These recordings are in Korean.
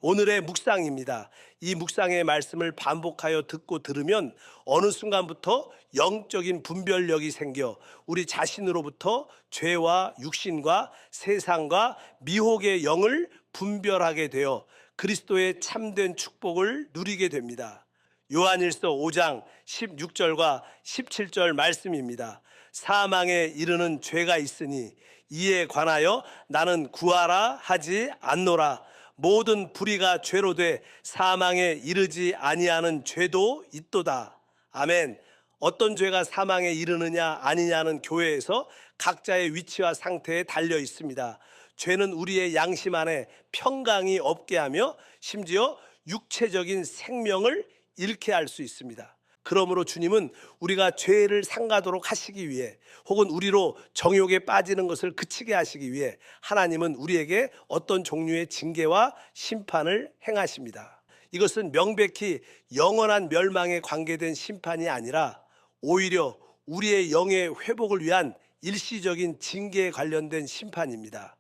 오늘의 묵상입니다. 이 묵상의 말씀을 반복하여 듣고 들으면 어느 순간부터 영적인 분별력이 생겨 우리 자신으로부터 죄와 육신과 세상과 미혹의 영을 분별하게 되어 그리스도의 참된 축복을 누리게 됩니다. 요한일서 5장 16절과 17절 말씀입니다. 사망에 이르는 죄가 있으니 이에 관하여 나는 구하라 하지 않노라. 모든 불의가 죄로 돼 사망에 이르지 아니하는 죄도 있도다. 아멘. 어떤 죄가 사망에 이르느냐 아니냐는 교회에서 각자의 위치와 상태에 달려 있습니다. 죄는 우리의 양심 안에 평강이 없게 하며 심지어 육체적인 생명을 잃게 할 수 있습니다. 그러므로 주님은 우리가 죄를 상가도록 하시기 위해 혹은 우리로 정욕에 빠지는 것을 그치게 하시기 위해 하나님은 우리에게 어떤 종류의 징계와 심판을 행하십니다. 이것은 명백히 영원한 멸망에 관계된 심판이 아니라 오히려 우리의 영의 회복을 위한 일시적인 징계에 관련된 심판입니다.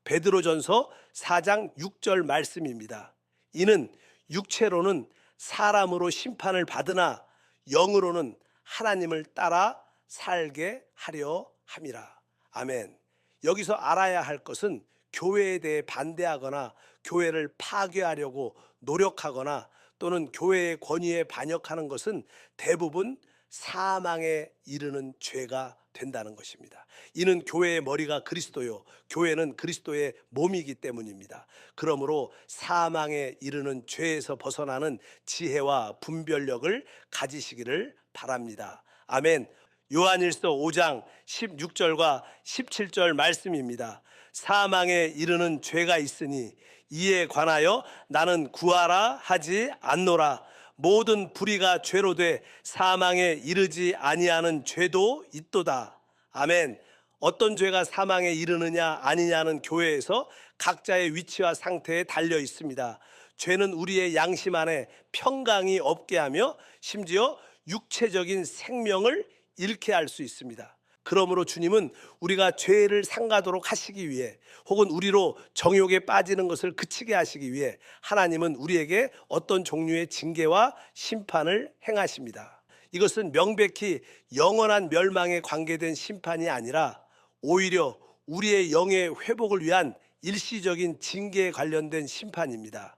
베드로전서 4장 6절 말씀입니다. 이는 육체로는 사람으로 심판을 받으나 영으로는 하나님을 따라 살게 하려 함이라. 아멘. 여기서 알아야 할 것은 교회에 대해 반대하거나 교회를 파괴하려고 노력하거나 또는 교회의 권위에 반역하는 것은 대부분 사망에 이르는 죄가 된다는 것입니다. 이는 교회의 머리가 그리스도요, 교회는 그리스도의 몸이기 때문입니다. 그러므로 사망에 이르는 죄에서 벗어나는 지혜와 분별력을 가지시기를 바랍니다. 아멘. 요한일서 5장 16절과 17절 말씀입니다. 사망에 이르는 죄가 있으니 이에 관하여 나는 구하라 하지 않노라. 모든 불의가 죄로 돼 사망에 이르지 아니하는 죄도 있도다. 아멘. 어떤 죄가 사망에 이르느냐 아니냐는 교회에서 각자의 위치와 상태에 달려 있습니다. 죄는 우리의 양심 안에 평강이 없게 하며 심지어 육체적인 생명을 잃게 할 수 있습니다. 그러므로 주님은 우리가 죄를 상가도록 하시기 위해 혹은 우리로 정욕에 빠지는 것을 그치게 하시기 위해 하나님은 우리에게 어떤 종류의 징계와 심판을 행하십니다. 이것은 명백히 영원한 멸망에 관계된 심판이 아니라 오히려 우리의 영의 회복을 위한 일시적인 징계에 관련된 심판입니다.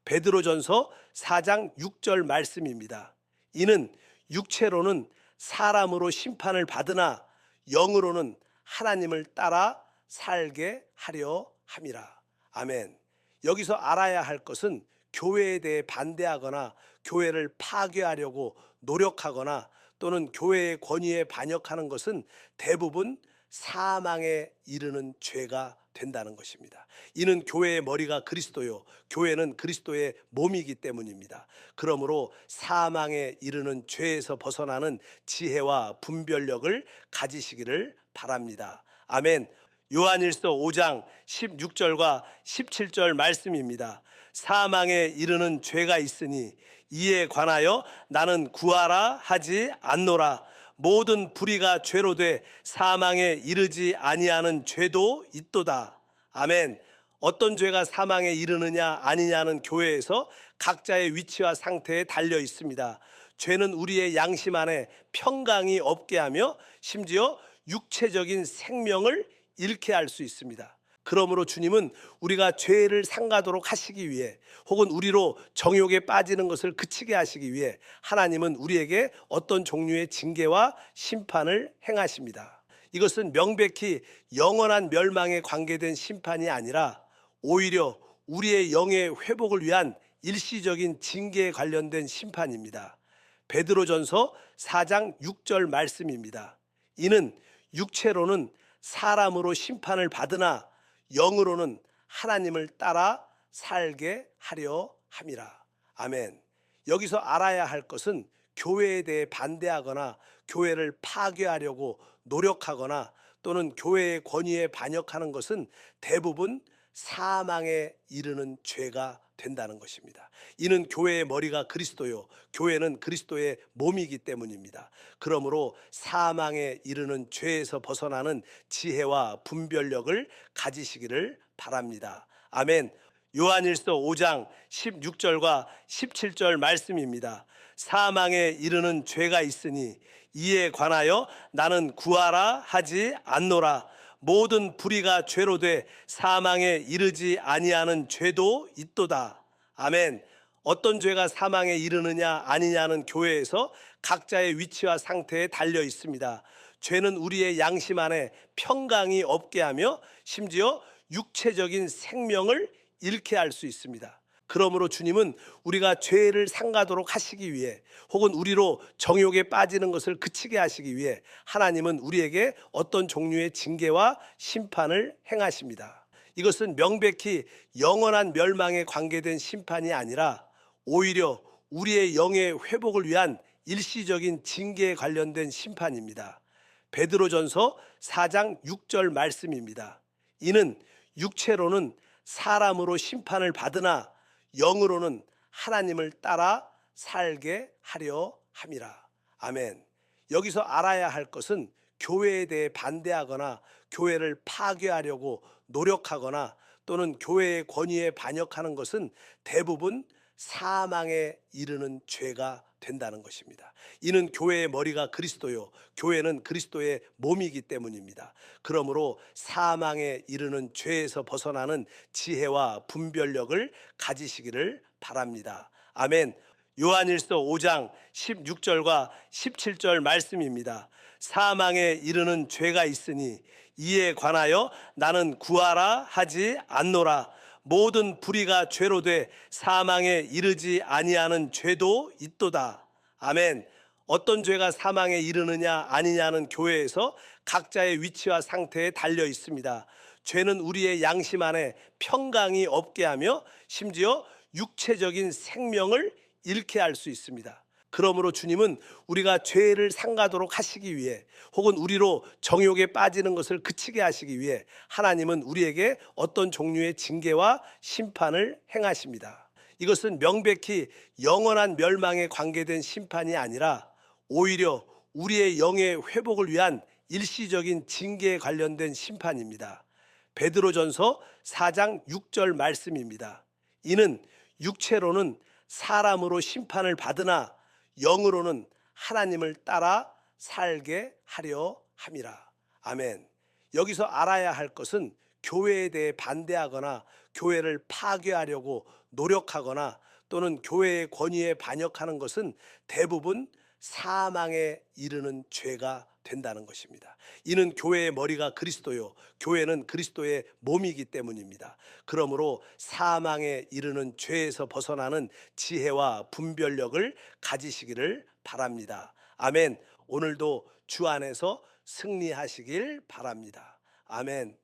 베드로전서 4장 6절 말씀입니다. 이는 육체로는 사람으로 심판을 받으나 영으로는 하나님을 따라 살게 하려 함이라. 아멘. 여기서 알아야 할 것은 교회에 대해 반대하거나 교회를 파괴하려고 노력하거나 또는 교회의 권위에 반역하는 것은 대부분 사망에 이르는 죄가 된다는 것입니다. 이는 교회의 머리가 그리스도요, 교회는 그리스도의 몸이기 때문입니다. 그러므로 사망에 이르는 죄에서 벗어나는 지혜와 분별력을 가지시기를 바랍니다. 아멘. 요한일서 5장 16절과 17절 말씀입니다. 사망에 이르는 죄가 있으니 이에 관하여 나는 구하라 하지 않노라. 모든 불의가 죄로 돼 사망에 이르지 아니하는 죄도 있도다. 아멘. 어떤 죄가 사망에 이르느냐 아니냐는 교회에서 각자의 위치와 상태에 달려 있습니다. 죄는 우리의 양심 안에 평강이 없게 하며 심지어 육체적인 생명을 잃게 할 수 있습니다. 그러므로 주님은 우리가 죄를 상가도록 하시기 위해 혹은 우리로 정욕에 빠지는 것을 그치게 하시기 위해 하나님은 우리에게 어떤 종류의 징계와 심판을 행하십니다. 이것은 명백히 영원한 멸망에 관계된 심판이 아니라 오히려 우리의 영의 회복을 위한 일시적인 징계에 관련된 심판입니다. 베드로전서 4장 6절 말씀입니다. 이는 육체로는 사람으로 심판을 받으나 영으로는 하나님을 따라 살게 하려 함이라. 아멘. 여기서 알아야 할 것은 교회에 대해 반대하거나 교회를 파괴하려고 노력하거나 또는 교회의 권위에 반역하는 것은 대부분 사망에 이르는 죄가 된다는 것입니다. 이는 교회의 머리가 그리스도요, 교회는 그리스도의 몸이기 때문입니다. 그러므로 사망에 이르는 죄에서 벗어나는 지혜와 분별력을 가지시기를 바랍니다. 아멘. 요한일서 5장 16절과 17절 말씀입니다. 사망에 이르는 죄가 있으니 이에 관하여 나는 구하라 하지 않노라. 모든 불의가 죄로 돼 사망에 이르지 아니하는 죄도 있도다. 아멘. 어떤 죄가 사망에 이르느냐 아니냐는 교회에서 각자의 위치와 상태에 달려 있습니다. 죄는 우리의 양심 안에 평강이 없게 하며 심지어 육체적인 생명을 잃게 할 수 있습니다. 그러므로 주님은 우리가 죄를 상가도록 하시기 위해, 혹은 우리로 정욕에 빠지는 것을 그치게 하시기 위해 하나님은 우리에게 어떤 종류의 징계와 심판을 행하십니다. 이것은 명백히 영원한 멸망에 관계된 심판이 아니라 오히려 우리의 영의 회복을 위한 일시적인 징계에 관련된 심판입니다. 베드로전서 4장 6절 말씀입니다. 이는 육체로는 사람으로 심판을 받으나 영으로는 하나님을 따라 살게 하려 함이라. 아멘. 여기서 알아야 할 것은 교회에 대해 반대하거나 교회를 파괴하려고 노력하거나 또는 교회의 권위에 반역하는 것은 대부분 사망에 이르는 죄가 된다는 것입니다. 이는 교회의 머리가 그리스도요, 교회는 그리스도의 몸이기 때문입니다. 그러므로 사망에 이르는 죄에서 벗어나는 지혜와 분별력을 가지시기를 바랍니다. 아멘. 요한일서 5장 16절과 17절 말씀입니다. 사망에 이르는 죄가 있으니 이에 관하여 나는 구하라 하지 않노라. 모든 불의가 죄로 돼 사망에 이르지 아니하는 죄도 있도다. 아멘. 어떤 죄가 사망에 이르느냐 아니냐는 교회에서 각자의 위치와 상태에 달려 있습니다. 죄는 우리의 양심 안에 평강이 없게 하며 심지어 육체적인 생명을 잃게 할 수 있습니다. 그러므로 주님은 우리가 죄를 상가도록 하시기 위해, 혹은 우리로 정욕에 빠지는 것을 그치게 하시기 위해 하나님은 우리에게 어떤 종류의 징계와 심판을 행하십니다. 이것은 명백히 영원한 멸망에 관계된 심판이 아니라 오히려 우리의 영의 회복을 위한 일시적인 징계에 관련된 심판입니다. 베드로전서 4장 6절 말씀입니다. 이는 육체로는 사람으로 심판을 받으나 영으로는 하나님을 따라 살게 하려 함이라. 아멘. 여기서 알아야 할 것은 교회에 대해 반대하거나 교회를 파괴하려고 노력하거나 또는 교회의 권위에 반역하는 것은 대부분 사망에 이르는 죄가 된다는 것입니다. 이는 교회의 머리가 그리스도요, 교회는 그리스도의 몸이기 때문입니다. 그러므로 사망에 이르는 죄에서 벗어나는 지혜와 분별력을 가지시기를 바랍니다. 아멘. 오늘도 주 안에서 승리하시길 바랍니다. 아멘.